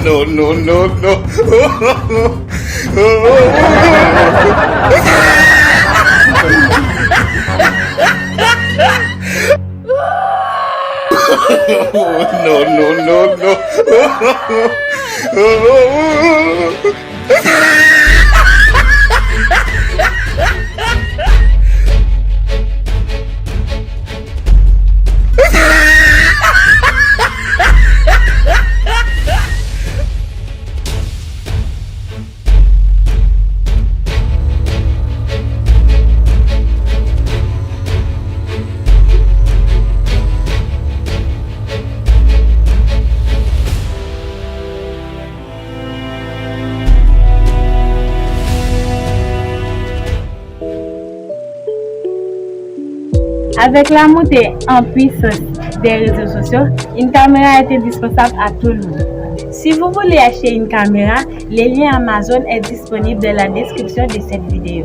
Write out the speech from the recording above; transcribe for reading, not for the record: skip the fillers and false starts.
No, no, no, no. No, no, no. Avec la montée en puissance des réseaux sociaux, une caméra est indispensable à tout le monde. Si vous voulez acheter une caméra, le lien Amazon est disponible dans la description de cette vidéo.